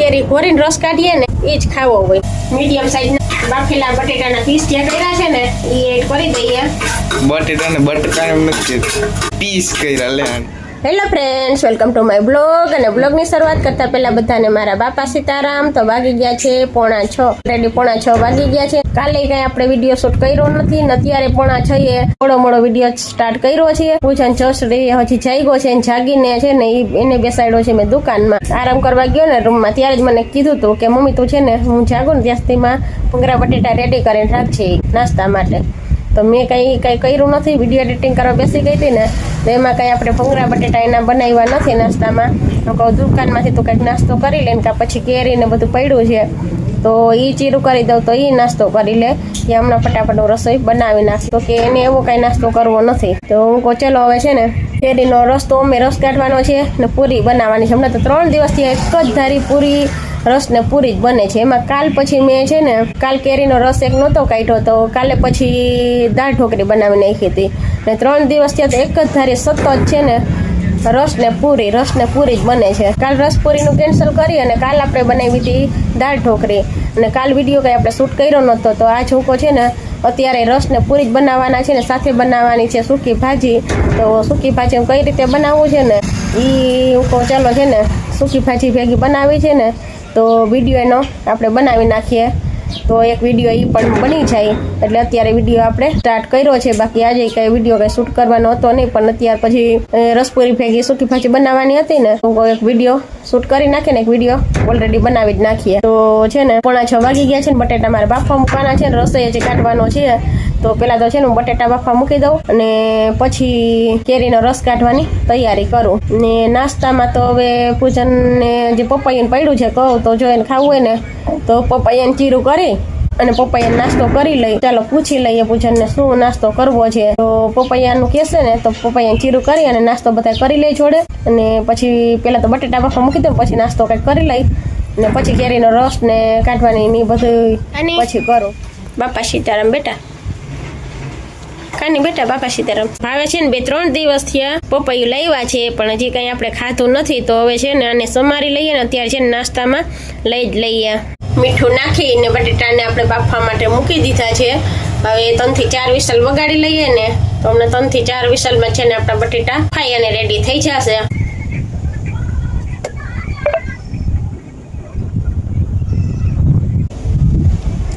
કેરી ઘોરીને રસ કાઢીએ ને એ જ ખાવો હોય. મીડિયમ સાઈઝના બાફેલા બટેટાના પીસ જે કર્યા છે ને એ એડ કરી દઈએ. બટેટાને બટકા એમ નથી પીસ કર્યા લે. Hello friends, welcome to my blog. અને બ્લોગની શરૂઆત કરતા પહેલા બધાને મારા બાપા સીતારામ. તો વાગી ગયા છે 5:30. ઓલરેડી 5:30 વાગી ગયા છે. કાલે કઈ આપણે વિડીયો શૂટ કર્યો નથી ને અત્યારે 5:30 મોડો મોડો વિડીયો સ્ટાર્ટ કર્યો છે. પૂછન ચોસડી હજી જાગ્યો છે ને જાગીને છે ને એને બેસાડ્યો છે મેં દુકાનમાં. આરામ કરવા ગયો ને રૂમમાં ત્યારે જ મને કીધું હતું કે મમ્મી તું છે ને હું જાગું ને ત્યાં સુધીમાં ભૂંગળા બટેટા રેડી કરીને રાખજે નાસ્તા માટે. તો મેં કંઈ કર્યું નથી. વિડીયો એડિટિંગ કરવા બેસી ગઈ હતી ને તો એમાં કંઈ આપણે ભૂંગળા બટેટા એના બનાવ્યા નથી નાસ્તામાં. તો કહું દુકાનમાંથી તો કંઈક નાસ્તો કરી લે ને પછી કેરીને બધું પડ્યું છે તો એ ચીરું કરી દઉં તો એ નાસ્તો કરી લે. એ હમણાં ફટાફટ રસોઈ બનાવી નાખી. તો કે એને એવો કાંઈ નાસ્તો કરવો નથી. તો હું કહું ચલો હવે છે ને કેરીનો રસ તો અમે રસ કાઢવાનો છે ને પૂરી બનાવવાની છે. હમણાં તો 3 દિવસથી એક જ ધારી પૂરી રસ ને પૂરી જ બને છે. એમાં કાલ પછી મેં છે ને કાલ કેરીનો રસ એક નહોતો કાઢ્યો તો કાલે પછી દાળ ઢોકળી બનાવી નાખી હતી ને 3 દિવસ ત્યાં તો એક જ ધારી સતત છે ને રસ ને પૂરી જ બને છે. કાલ રસ પૂરીનું કેન્સલ કરી અને કાલ આપણે બનાવી હતી દાળ ઢોકળી અને કાલ વિડીયો કંઈ આપણે શૂટ કર્યો નહોતો. તો આ છોકરો છે ને અત્યારે રસ ને પૂરી જ બનાવવાના છે ને સાથે બનાવવાની છે સૂકી ભાજી. તો સૂકી ભાજી કઈ રીતે બનાવવું છે ને એ હું કહું ચાલો છે ને સૂકી ભાજી ભેગી બનાવી છે ને તો વિડીયો એનો આપણે બનાવી નાખીએ તો એક વિડીયો એ પણ બની જાય. એટલે અત્યારે વિડીયો આપણે સ્ટાર્ટ કર્યો છે. બાકી આજે કંઈ વિડીયો કંઈ શૂટ કરવાનો હતો નહીં પણ અત્યારે પછી રસપુરી ભેગી સૂકી ભાજી બનાવવાની હતી ને તો એક વિડીયો શૂટ કરી નાખીએ ને એક વિડીયો ઓલરેડી બનાવી જ નાખીએ. તો છે ને 5:30 વાગી ગયા છે ને બટેટા મારે બાફવા મૂકવાના છે ને રસોઈ જે કાઢવાનો છે. તો પેલા તો છે ને હું બટેટા બાફવા મૂકી દઉં અને પછી કેરીનો રસ કાઢવાની તૈયારી કરું. ને નાસ્તામાં તો હવે પૂજનને જે પપૈયાને પડ્યું છે કહું તો જો એને ખાવું હોય ને તો પપૈયાને ચીરું કરી અને પપૈયાનો નાસ્તો કરી લઈ. ચાલો પૂછી લઈએ પૂજનને શું નાસ્તો કરવો છે. તો પપૈયાનું કહેશે ને તો પપૈયાને ચીરું કરી અને નાસ્તો બધા કરી લઈ જોડે. અને પછી પેલા તો બટેટા બાફવા મૂકી દઉં પછી નાસ્તો કંઈક કરી લઈ ને પછી કેરીનો રસ ને કાઢવાની ને બધું પછી કરું. બાપા સીતારામ બેટા કાની બેટા બાપા સીતારામ. ભાવે છે ને 2-3 દિવસ થયા પપૈયું લાવ્યા છે પણ હજી કંઈ આપણે ખાધું નથી. તો હવે છે ને આને સમારી લઈએ ને અત્યારે છે ને નાસ્તામાં લઈ જ લઈએ. મીઠું નાખીને બટેટાને આપણે બાફવા માટે મૂકી દીધા છે. હવે 3 થી 4 વિસલ વગાડી લઈએ ને તો અમને 3 થી 4 વિસલમાં છે ને આપણા બટેટા ખાઈ અને રેડી થઈ જશે.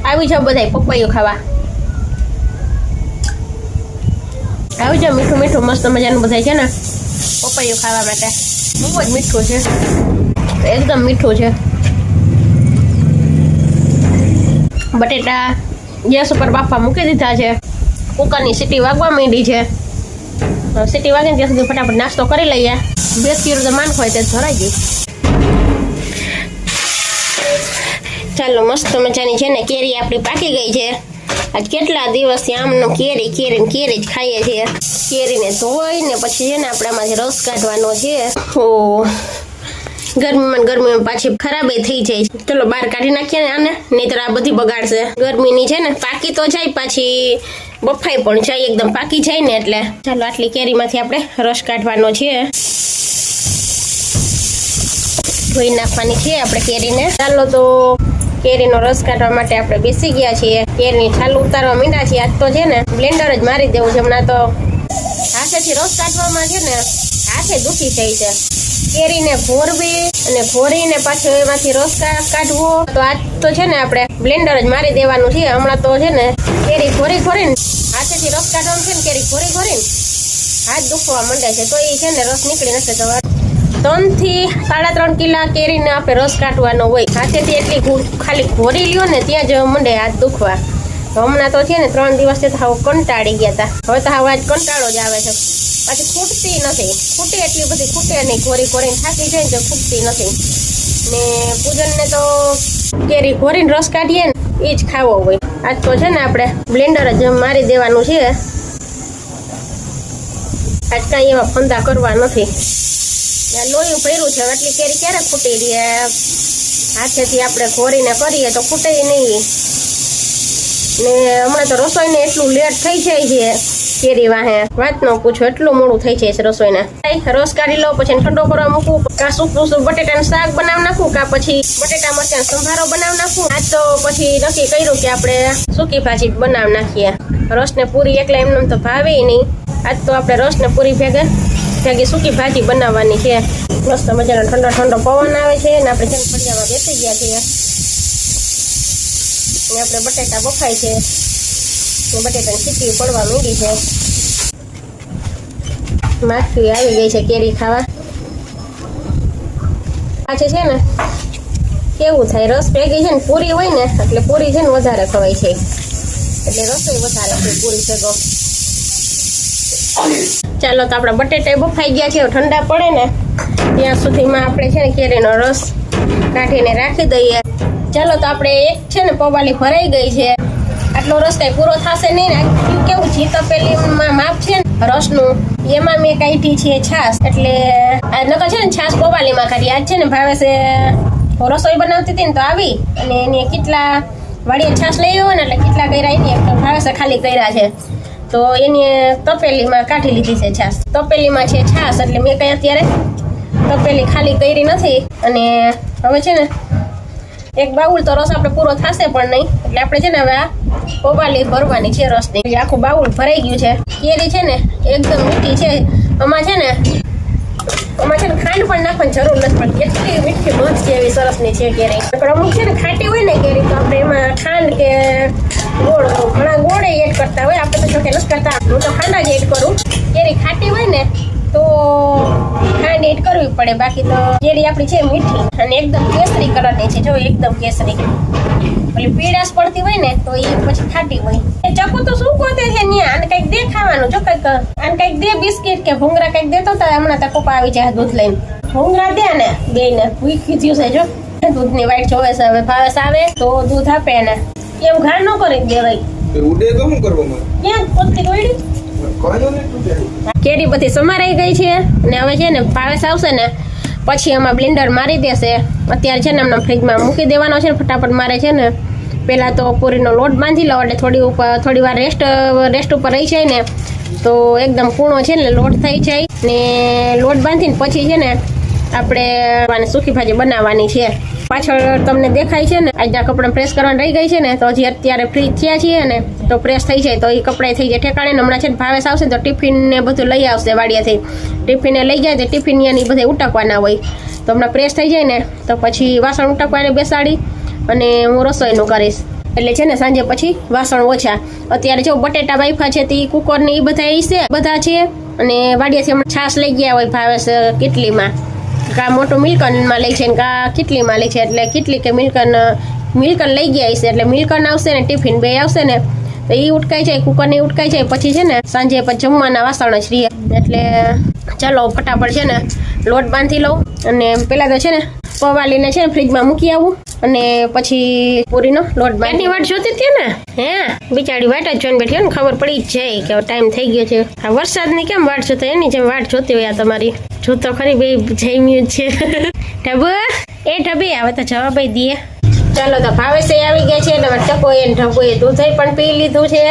આવી જાવ બધા પપૈયું ખાવા. આવી જાવ મીઠું મીઠું મસ્ત મજાનું બધા છે ને પપૈયું ખાવા માટે. બહુ જ મીઠું છે, એકદમ મીઠું છે. બટેટા ગેસ ઉપર બાફવા મૂકી દીધા છે. કુકરની સીટી વાગવા માંડી છે. સીટી વાગે ને ત્યાં સુધી ફટાફટ નાસ્તો કરી લઈએ. 2 કિલો તો માનખ હોય તે ભરાઈ ગઈ. ચાલો મસ્ત મજાની છે ને કેરી આપણી પાકી ગઈ છે. આજ કેટલા દિવસથી આમનો કેરી જ ખાઈએ છીએ. કેરીને ધોઈને પછી છે ને આપણે આમાંથી રસ કાઢવાનો છે. ઓ ગરમીમાં પાછી ખરાબ થઈ જાય. ચલો બહાર કાઢી નાખીએ ને આને, નહીતર આ બધી બગાડશે. ગરમીની છે ને પાકી તો જાય પાછી બફાઈ પણ જાય, એકદમ પાકી જાય ને એટલે. ચાલો આટલી કેરીમાંથી આપણે રસ કાઢવાનો છે. ધોઈ નાખવાની છે આપણે કેરીને. ચાલો તો કેરીનો રસ કાઢવા માટે આપણે બેસી ગયા છીએ. કેરીની છાલ ઉતારવા માંડ્યા છીએ. આજ તો છે ને બ્લેન્ડર જ મારી દેવું છે. હમણાં તો હાથેથી રસ કાઢવામાં છે ને હાથે દુખી જાય છે. કેરીને ઘોરવી અને ઘોરીને પાછું એમાંથી રસ કાઢવો તો આજ તો છે ને આપણે બ્લેન્ડર જ મારી દેવાનું છે. હમણાં તો છે ને કેરી ઘોરીને હાથેથી રસ કાઢવાનું છે ને કેરી ઘોરીને હાથ દુખવા માંડે છે. તો એ છે ને રસ નીકળી નથી તો 3 થી 3.5 કિલા કેરીને આપણે રસ કાઢવાનો હોય. હાથેથી એટલી ખાલી ઘોરી લ્યો ને ત્યાં જ મંડે હાથ દુખવા. હમણાં તો છે ને 3 દિવસથી તો હાવ કંટાળી ગયા હતા. હવે તો હાવ આજ કંટાળો જ આવે છે. પાછી ખૂટતી નથી. ખૂટે એટલી બધી ખૂટે નહીં. ઘોરીને થાકી જાય ને તો ખૂટતી નથી. ને પૂજનને તો કેરી ઘોરીને રસ કાઢીએ ને એ જ ખાવો હોય. આજ તો છે ને આપણે બ્લેન્ડર જ મારી દેવાનું છે. આજ કાંઈ એવા ફંદા કરવા નથી. લોહી ભર્યું છે. આટલી કેરી ક્યારે ખૂટી રહી? હાથેથી આપણે ઘોરીને કરીએ તો ખૂટે નહીં. ને હમણાં તો રસોઈને એટલું લેટ થઈ જાય છે કેરી વાહે વાત ન પૂછો, એટલું મોડું થઈ જાય છે રસોઈને. રસ કાઢી લો, પછી ઠંડો કરવા મૂકવું, કા સૂકું બટેટાનું શાક બનાવી નાખું, કા પછી બટેટા મરચાં સંભારો બનાવી નાખું. આજ તો પછી નક્કી કર્યું કે આપણે સૂકી ભાજી બનાવી નાખીએ. રસ ને પૂરી એકલા એમને તો ભાવે નહીં. આજ તો આપણે રસ ને પૂરી ભેગી સૂકી ભાજી બનાવવાની છે. મસ્ત મજાનો ઠંડો ઠંડો પવન આવે છે ને આપણે જેમ ફળિયામાં બેસી ગયા છીએ ને આપણે બટેટા બફાય છે ને બટેટાની ખીચડી પડવા માંડી છે. માખી આવી ગઈ છે કેરી ખાવા. પાછે છે ને કેવું થાય, રસ ભેગી છે ને પૂરી હોય ને એટલે પૂરી છે ને વધારે ખવાય છે, એટલે રસોઈ વધારે છે પૂરી ભેગો. ચાલો તો આપણા બટેટા બફાઈ ગયા છે, ઠંડા પડે ને ત્યાં સુધીમાં આપણે છે ને કેરીનો રસ કાઢીને રાખી દઈએ. ચાલો તો આપણે એક છે ને પવાલી ભરાઈ ગઈ છે. આટલો રસ કઈ પૂરો થશે નહીં ને. કેવું છે તપેલીમાં માપ છે ને રસનું, એમાં મેં કાઢી છે છાશ, એટલે આ નકર છે ને છાશ પવાલીમાં કાઢી. આજ છે ને ભાવે છે રસોઈ બનાવતી હતી ને તો આવી અને એને કેટલા વાડીએ છાશ લઈ આવ્યો ને એટલે કેટલા કર્યા એની ભાવે છે ખાલી કર્યા છે તો એની તપેલીમાં કાઢી લીધી છે છાશ. તપેલીમાં છે છાશ એટલે મેં કઈ અત્યારે તપેલી ખાલી કરી નથી. અને હવે છે ને એક બાઉલ તો રસ આપણે પૂરો થશે પણ નહીં, એટલે આપણે છે ને હવે આ પવાલી ભરવાની છે રસની. આખું બાઉલ ભરાઈ ગયું છે. કેરી છે ને એકદમ મીઠી છે. આમાં છે ને ખાંડ પણ નાખવાની જરૂર નથી પડતી, એટલી મીઠી મધ છે, એવી સરસની છે કેરી. પણ અમુક છે ને ખાટી હોય ને કેરી તો આપણે એમાં ખાંડ કે ગોળ, ઘણા ગોળ એડ કરતા હોય, આપણે તો જો કે નથી કરતા, હું તો ખાંડ જ એડ કરું. કેરી ખાટી હોય ને તો ખાંડ એડ કરવી પડે, બાકી તો કેરી આપણી છે મીઠી અને એકદમ કેસરી કલરની છે. જો એકદમ કેસરી, પેલી પીળાશ પડતી હોય ને તો એ પછી ખાટી હોય. એ ચકુ તો શું કહે છે ન્યા, આને કંઈક દે ખાવાનું, જો કંઈક આને કંઈક દે બિસ્કિટ કે ભૂંગરા કંઈક દેતો હતા. હમણાં તો પપ્પા આવી જાય દૂધ લઈને, ભૂંગરા દે ને બેને ભૂખી થયું છે. જો દૂધની વાઈટ જોવે છે, હવે ભાવેશ આવે તો દૂધ આપે ને એમ ઘા ન કરી દેવાય. ક્યાં પોતલી ગોળી કેરી બધી સમારાઈ ગઈ છે ને હવે છે ને ભાવેશ આવશે ને પછી આમાં બ્લેન્ડર મારી દેશે. અત્યારે છે ને એમના ફ્રીજમાં મૂકી દેવાનો છે ને ફટાફટ મારે છે ને પહેલાં તો પૂરીનો લોટ બાંધી લો એટલે થોડી વાર રેસ્ટ ઉપર રહી જાય ને તો એકદમ કૂણો છે ને લોટ થઈ જાય. ને લોટ બાંધીને પછી છે ને આપણે સૂકી ભાજી બનાવવાની છે. પાછળ તમને દેખાય છે ને આજે કપડાં પ્રેસ કરવાનું રહી ગઈ છે ને તો હજી અત્યારે ફ્રી થયા છીએ ને તો પ્રેસ થઈ જાય તો એ કપડાં થઈ જાય ઠેકાણે. હમણાં છે ને ભાવેશ આવશે તો ટિફિન ને બધું લઈ આવશે વાડિયાથી. ટિફિને લઈ જાય તો ટિફિન ની બધે ઉટકવાના હોય તો હમણાં પ્રેસ થઈ જાય ને તો પછી વાસણ ઉટકવાને બેસાડી અને હું રસોઈનું કરીશ. એટલે છે ને સાંજે પછી વાસણ ઓછા. અત્યારે જો બટેટા બાફા છે તે કુકર ને એ બધા છે અને વાડિયાથી હમણાં છાશ લઈ ગયા હોય ભાવેશ કેટલીમાં, કા મોટું મિલ્કનમાં લઈ છે ને કા કેટલીમાં લઈ છે, એટલે કેટલી કે મિલ્કન લઈ ગયા છે એટલે મિલ્કન આવશે ને ટિફિન બે આવશે ને તો એ ઉટકાઈ જાય, કુકર ને ઉટકાઈ જાય પછી છે ને સાંજે પછી જમવાના વાસણ જ રહીએ. એટલે ચાલો ફટાફટ છે ને લોટ બાંધી લઉં અને પેલા તો છે ને પવાલીને છે ને ફ્રીજમાં મૂકી આવું અને પછી પૂરીનો લોટ બાંધી. વાટ જોતી હતી ને હે બિચારી વાટ જ જોઈને બેઠી ને ખબર પડી જ જાય કે ટાઈમ થઈ ગયો છે. આ વરસાદની કેમ વાટ જોતો, એની જેમ વાટ જોતી હોય આ તમારી. જોતો ખરી બે જઈમ્યું છે. ઢબે આવે તો જવાબ દઈએ. ચાલો તો ભાવેશે આવી ગયા છે. ચકોએ ઢબોએ દૂધ પણ પી લીધું છે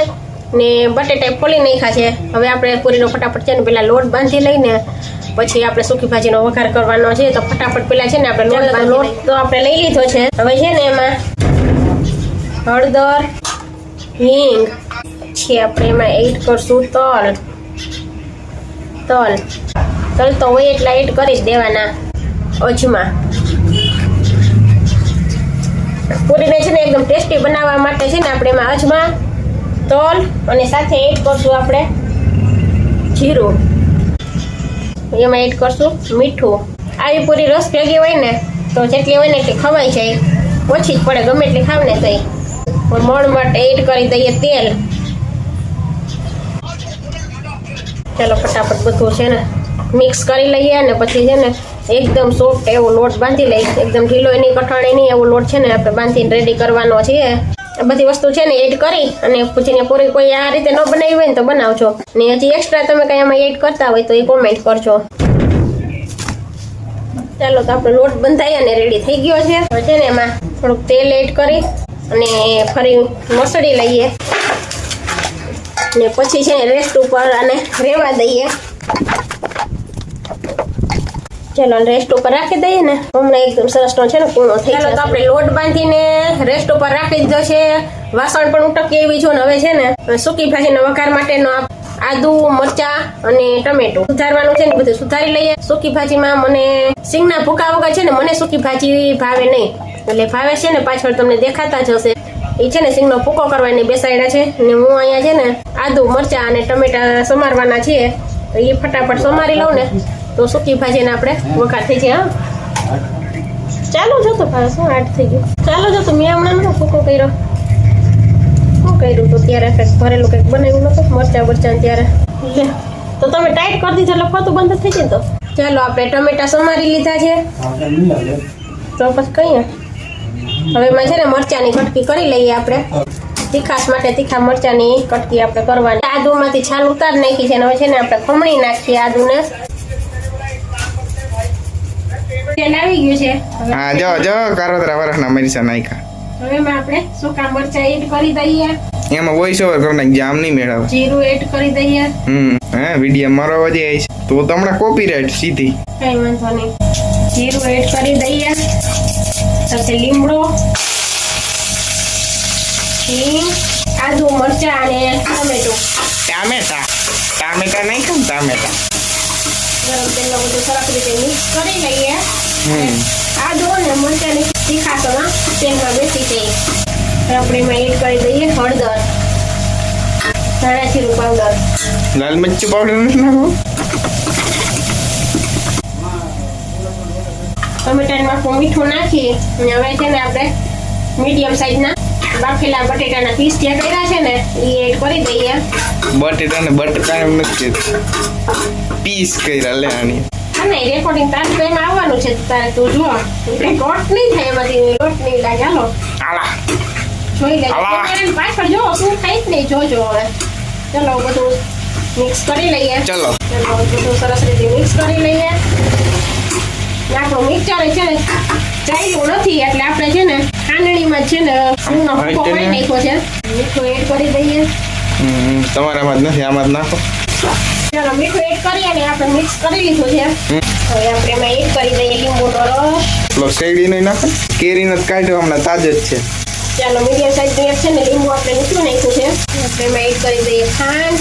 ને બટેટા ફોલી નાખ્યા છે. હવે આપણે પૂરીનો ફટાફટ છે ને પેલા લોટ બાંધી લઈને પછી આપણે સૂકી ભાજીનો વઘાર કરવાનો છે તો ફટાફટ પેલા છે ને આપણે લોટ તો આપણે લઈ લીધો છે. હવે છે ને એમાં હળદર, હિંગ છે, આપણે એમાં એડ કરશું તલ તો હોય એટલા એડ કરી જ દેવાના. અજમા પૂરીને છે ને એકદમ ટેસ્ટી બનાવવા માટે છે ને આપણે એમાં અજમા, તલ અને સાથે એડ કરશું આપણે જીરું, એમાં એડ કરશું મીઠું. આવી પૂરી રસ ભેગી હોય ને તો જેટલી હોય ને એટલી ખવાઈ જાય, ઓછી જ પડે ગમે એટલી ખાવ ને તઈ. મોણ માટે એડ કરી દઈએ તેલ. ચાલો ફટાફટ બધું છે ને મિક્સ કરી લઈએ અને પછી છે ને એકદમ સોફ્ટ એવો લોટ બાંધી લઈએ. એકદમ ઢીલો એની કઠાણે નહીં એવો લોટ છે ને આપણે બાંધીને રેડી કરવાનો છે. બધી વસ્તુ છે ને એડ કરી અને પૂછીને પૂરી કોઈ આ રીતે ન બનાવી હોય ને તો બનાવજો ને હજી એક્સ્ટ્રા તમે કઈ આમાં એડ કરતા હોય તો એ કોમેન્ટ કરજો. ચાલો તો આપણો લોટ બંધાઈ અને રેડી થઈ ગયો છે. હવે છે ને એમાં થોડુંક તેલ એડ કરી અને ફરી મસળી લઈએ. ને પછી છે ને રેસ્ટ ઉપર અને રેવા દઈએ. ચાલો રેસ્ટ ઉપર રાખી દઈએ ને હમણાં એકદમ સરસ નો છે ને પૂર્ણ થઈ જાય. તો આપણે લોટ બાંધીને રેસ્ટ ઉપર રાખી દીધો છે. વાસણ પણ ઉટકી એવી જો ને હવે છે ને સૂકી ભાજીના વઘાર માટેનો આદુ મરચા અને ટમેટું સુધારવાનું છે ને બધું સુધારી લઈએ. સૂકી ભાજીમાં મને સિંગના ભૂકા વગર છે ને મને સૂકી ભાજી ભાવે નહીં, એટલે ભાવે છે ને પાછળ તમને દેખાતા જ હશે. એ છે ને સિંગનો ભૂકો કરવાની બેસાડ્યા છે ને હું અહીંયા છે ને આદુ મરચા અને ટમેટા સમારવાના છીએ. તો એ ફટાફટ સમારી લઉં ને તો સૂકી ભાજીને આપણે વઘાર થઈ જાય. ચાલો જતો ભાવે શું આઠ થઈ ગયું. ચાલો જતો મેં હમણાં નતો ભૂકો કર્યો. શું કર્યું તો ત્યારે કંઈક ભરેલું કંઈક બનાવ્યું નતું મરચા બરચા ત્યારે લે તો તમે ટાઈટ કરી દીધો એટલે ફતું બંધ થઈ જાય. તો ચાલો આપણે ટમેટા સમારી લીધા છે. તો પછી કહીએ હવે એમાં છે ને મરચાની કટકી કરી લઈએ આપણે. તીખાશ માટે તીખા મરચાની કટકી આપણે કરવાની. આદુમાંથી છાલ ઉતાર નાખી છે ને હવે છે ને આપણે ખમણી નાખીએ આદુને. તેલ આવી ગયું છે. હા જો કારોતરા વરસના મરચા નાખ્યા. હવે એમાં આપણે સૂકા મરચા એડ કરી દઈએ. એમાં વોઇસ ઓવર કરી નાખ જામ નહીં મેળવે. જીરું એડ કરી દઈએ. હા વિડીયો મારો વધી આવી છે તો તમને કોપીરાઈટ સીધી. કઈ વાંધો નહીં. જીરું એડ કરી દઈએ. સાથે લીમડો, હિંગ, આદુ મરચા અને ટમેટું. ટામેટા નાખ્યા ને ટામેટા. ગરમ તેલમાં બધું સરસ રીતે મિક્સ કરી લઈએ. આદુ અને મરચાની તીખાશમાં તેલમાં બેસી જાય. આપણે એમાં એડ કરી દઈએ હળદર, ધાણા જીરું પાવડર, લાલ મરચું પાવડર નથી નાખવું. ટમેટામાં મીઠું નાખી અને હવે છે ને આપણે મીડિયમ સાઈઝના બાફેલા બટેટાના પીસ જે કર્યા છે ને એ એડ કરી દઈએ. બટેટા ને બટકા એમ નથી પીસ કર્યા લે આની. અને રેકોર્ડિંગ તારે તો એમાં આવવાનું છે તારે તું જો એટલે લોટ નહીં થાય એમાંથી લોટ નહીં લાગે. હાલો આલા જોઈ લે પાછળ જો તું ખાઈ જ નહીં જોજો. હવે ચલો બધું મિક્સ કરી લઈએ. ચલો બધું સરસ રીતે મિક્સ કરી લઈએ. આપણું મિક્સર છે ને ચાલ્યું નથી એટલે આપણે છે ને ખાંડણીમાં છે ને સૂનો ભૂકો કરી નાખ્યો છે. મીઠું એડ કરી દઈએ. તમારામાં જ નથી આમાં જ નાખો. ચાલો મીઠું એડ કરી અને આપણે મિક્સ કરી લીધું છે. હવે આપણે એમાં એડ કરી દઈએ લીંબુનો રસ. પેલો શેરડીનો નાખો. કેરીનો જ કાઢ્યો હમણાં તાજો જ છે. ચાલો મીડિયમ સાઈઝ છે ને લીંબુ આપણે નીચું નાખ્યું છે. આપણે એમાં એડ કરી દઈએ ખાંડ.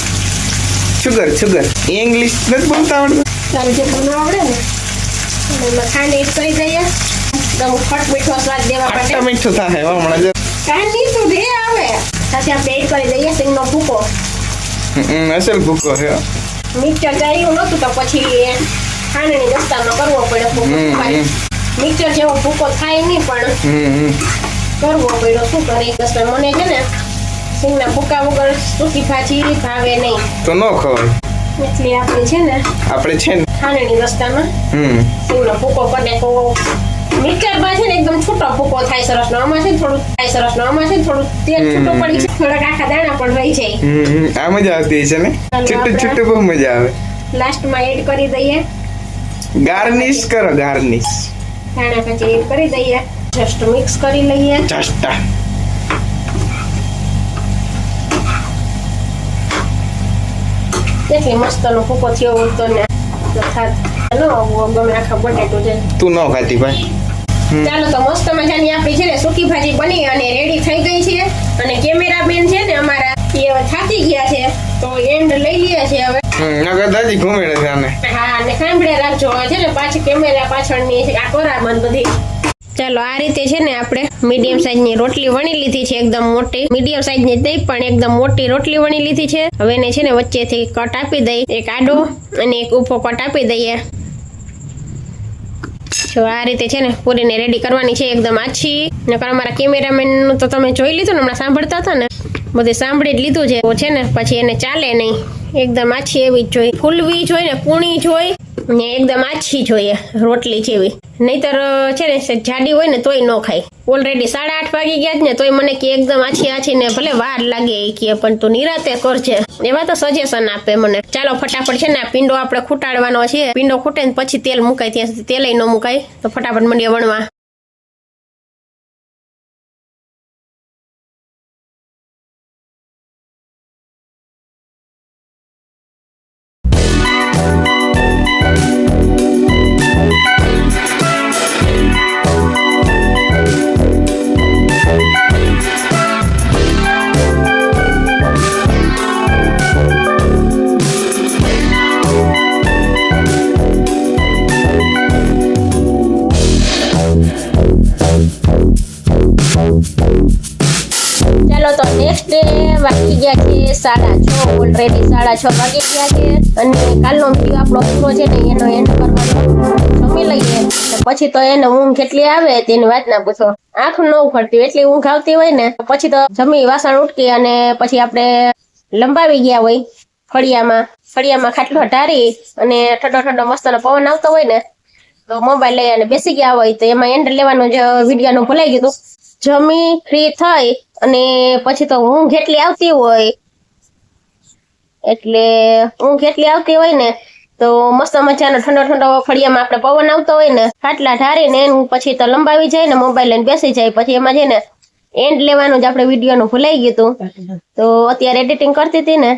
સુગર ઇંગ્લિશ નથી બોલતા આવડતું. ચાલો જે પણ આવડે ને એમાં ખાંડ એડ કરી દઈએ. એકદમ ખટ મીઠો સ્વાદ દેવા માટે. ખાટા મીઠું થાય હમણાં જ. કાંઈ નીચું દે આવે. સાથે આપણે એડ કરી દઈએ સિંગનો ભૂકો. અસલ ભૂકો છે. મિક્સર ચાલ્યું નતું તો પછી ખાંડણી દસ્તાનો કરવો પડે. મિક્સર જેવો ભૂકો થાય નહીં પણ કરવો પડ્યો. શું કરી દસ્તા મને છે ને સિંગના ભૂકા વગર સૂકી ભાજી ભાવે નહીં તો ન ખવાય. એટલે આપણે છે ને ખાંડણી દસ્તામાં સિંગનો ભૂકો કરી તો મિક્સરમાં છે ને એકદમ છૂટો ભૂકો થાય સરસ નો. આમાં છે થોડું થાય સરસ નો. આમાં છે થોડું તેલ છૂટું પડી છે. થોડાક આખા દાણા પણ રહી જાય. આ મજા આવતી છે ને છૂટું બહુ મજા આવે. લાસ્ટમાં એડ કરી દઈએ ગાર્નિશ કરો. ધાણા પછી એડ કરી દઈએ. જસ્ટ મિક્સ કરી લઈએ. કેટલી મસ્તનો ભૂકો થયો હોય તો ને ગમે આખા બટેટું છે. તું ન ખાતી ભાઈ. ચાલો તો મસ્ત મજાની આપણી છે ને સૂકી ભાજી બની અને રેડી થઈ ગઈ છે. અને કેમેરામેન છે ને અમારા એ હવે થાકી ગયા છે તો એન્ડ લઈ લઈએ છે હવે. નગર દાદી ઘૂમેડે છે આને. હા અને સાંભળે રાખજો છે ને પાછી કેમેરા પાછળની આ કોરાબંધ બધી. ચાલો આ રીતે છે ને આપણે મીડિયમ સાઈઝની રોટલી વણી લીધી છે. એકદમ મોટી મીડિયમ સાઈઝની નહીં પણ એકદમ મોટી રોટલી વણી લીધી છે. હવે એને છે ને વચ્ચેથી કટ આપી દઈ. એક આડો અને એક ઊભો કટ આપી દઈએ. જો આ રીતે છે ને પૂરીને રેડી કરવાની છે એકદમ આછી. નકર અમારા કેમેરામેન તો તમે જોઈ લીધું ને હમણાં સાંભળતા હતા ને બધે સાંભળી જ લીધું છે. તો છે ને પછી એને ચાલે નહીં. એકદમ આછી એવી જ જોઈએ. ફૂલવી જોઈએ ને કૂણી જોઈએ ને એકદમ આછી જોઈએ રોટલી જેવી. નહીતર છે ને જાડી હોય ને તોય ન ખાય. ઓલરેડી 8:30 વાગી ગયા જ ને તોય મને કે એકદમ આછી ને ભલે વાર લાગે એ કે પણ તું નિરાતે કરજે એવા તો સજેશન આપે મને. ચાલો ફટાફટ છે ને આ પીંડો આપણે ખૂટાડવાનો છે. પીંડો ખૂટે ને પછી તેલ મુકાય ત્યાં સુધી તેલ ન મુકાય તો ફટાફટ મંડીએ વણવા. ગયા છે 6:30 ઓલરેડી 6:30 વાગી ગયા છે અને કાલનો વિડીયો આપણો પૂરો છે ને એનો એન્ડ કરવાનો જમી લઈએ પછી તો એને ઊંઘ કેટલી આવે તેની વાત ના પૂછો આંખ ન ઉખડતી એટલી ઊંઘ આવતી હોય ને પછી તો જમી વાસણ ઉટકી અને પછી આપણે લંબાવી ગયા હોય ફળિયામાં ખાટલો ઢારી અને ઠંડો મસ્તનો પવન આવતો હોય ને તો મોબાઈલ લઈ અને બેસી ગયા હોય તો એમાં એન્ડ લેવાનું જ વિડીયોનું ભૂલાઈ ગયું જમી ફ્રી થઈ અને પછી તો ઊંઘ એટલી આવતી હોય ને તો મસ્ત મજાનો ઠંડો ફળિયામાં આપણે પવન આવતો હોય ને ખાટલા ઢારીને એનું પછી તો લંબાવી જાય ને મોબાઈલ લઈને બેસી જાય પછી એમાં છે ને એન્ડ લેવાનું જ આપણે વિડીયોનું ભૂલાઈ ગયું હતું તો અત્યારે એડિટિંગ કરતી હતી ને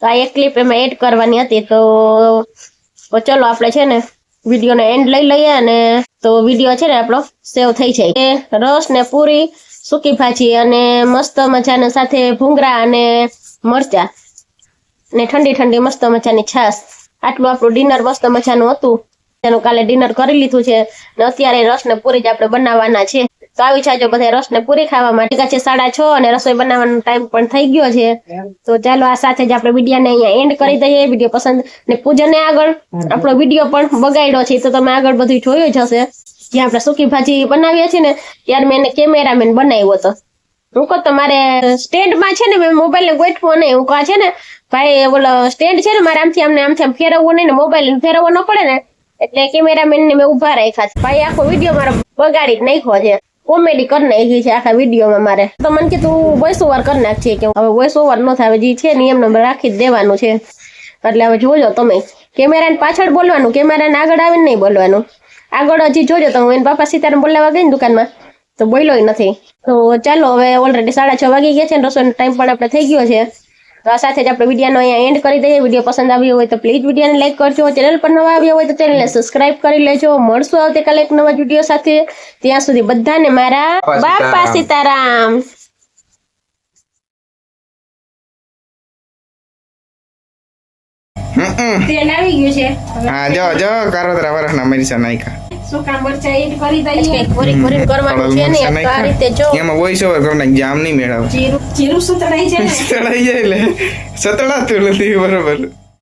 તો આ એક ક્લિપ એમાં એડ કરવાની હતી તો ચલો આપણે છે ને વિડીયોનો એન્ડ લઈ લઈએ અને તો વિડીયો છે ને આપણો સેવ થઈ જાય રસ ને પૂરી સૂકી ભાજી અને મસ્ત મજાના સાથે ભૂંગળા અને મરચા ને ઠંડી મસ્ત મજાની છાશ આટલું આપણું ડિનર મસ્ત મજાનું હતું તેનું કાલે ડિનર કરી લીધું છે ને અત્યારે રસ ને પૂરી જ આપણે બનાવવાના છે તો આવી જાજો બધા રસ ને પૂરી ખાવા માટે છે 6:30 અને રસોઈ બનાવવાનો ટાઈમ પણ થઈ ગયો છે તો ચાલો આ સાથે જ આપણે વિડીયોને અહીંયા એન્ડ કરી દઈએ વિડીયો પસંદ ને પૂજને આગળ આપણો વિડીયો પણ બગાડ્યો છે તો તમે આગળ બધું જોયું જ હશે જ્યાં આપણે સૂકી ભાજી બનાવીએ છીએ ને ત્યારે મેં એને કેમેરામેન બનાવ્યો હતો હું કહું તમારે સ્ટેન્ડમાં છે ને મેં મોબાઈલ ને ગોઠવો નહીં હું કહું છે ને ભાઈ ઓલો સ્ટેન્ડ છે ને મારે આમથી ફેરવવું નહીં ને મોબાઈલ ફેરવવો ન પડે ને એટલે કેમેરામેન ને મેં ઉભા રાખ્યા છે ભાઈ આખો વિડીયો મારો બગાડી જ નાખ્યો છે કોમેડી કરી નાખી છે આખા વિડીયોમાં મારે તો મને કે તું વોઇસ ઓવર કરી નાખશે કે હવે વોઇસ ઓવર ન થાય જે છે નિયમ નંબર રાખી જ દેવાનું છે એટલે હવે જોજો તમે કેમેરાને પાછળ બોલવાનું કેમેરાને આગળ આવીને નહીં બોલવાનું આગળ હજી જોજો તો હું એને બાપા સીતારામ બોલાવા ગઈ ને દુકાનમાં તો બોલ્યો નથી તો ચાલો હવે ઓલરેડી 6:30 વાગી ગયા છે ને રસોઈનો ટાઈમ પણ આપણે થઈ ગયો છે તો આ સાથે જ આપણે વિડીયોનો અહીંયા એન્ડ કરી દઈએ વિડીયો પસંદ આવ્યો હોય તો પ્લીઝ વિડીયોને લાઈક કરજો ચેનલ પર નવા આવ્યા હોય તો ચેનલને સબસ્ક્રાઇબ કરી લેજો મળશું આવતીકાલે એક નવા વિડીયો સાથે ત્યાં સુધી બધાને મારા બાપા સીતારામ તેલ આવી ગયું છે હા જો કારોતરા વરસના મરચા નાખ્યા સુકા મરચા એડ કરી દઈએ કોરી કરવાનું છે ને આ રીતે જો એમાં વોઇસ ઓવર કરી નાખ જામ નહીં મેળવ જીરું સતડાઈ જાય ને સતડાઈ જાય એટલે સતડાતું નથી બરોબર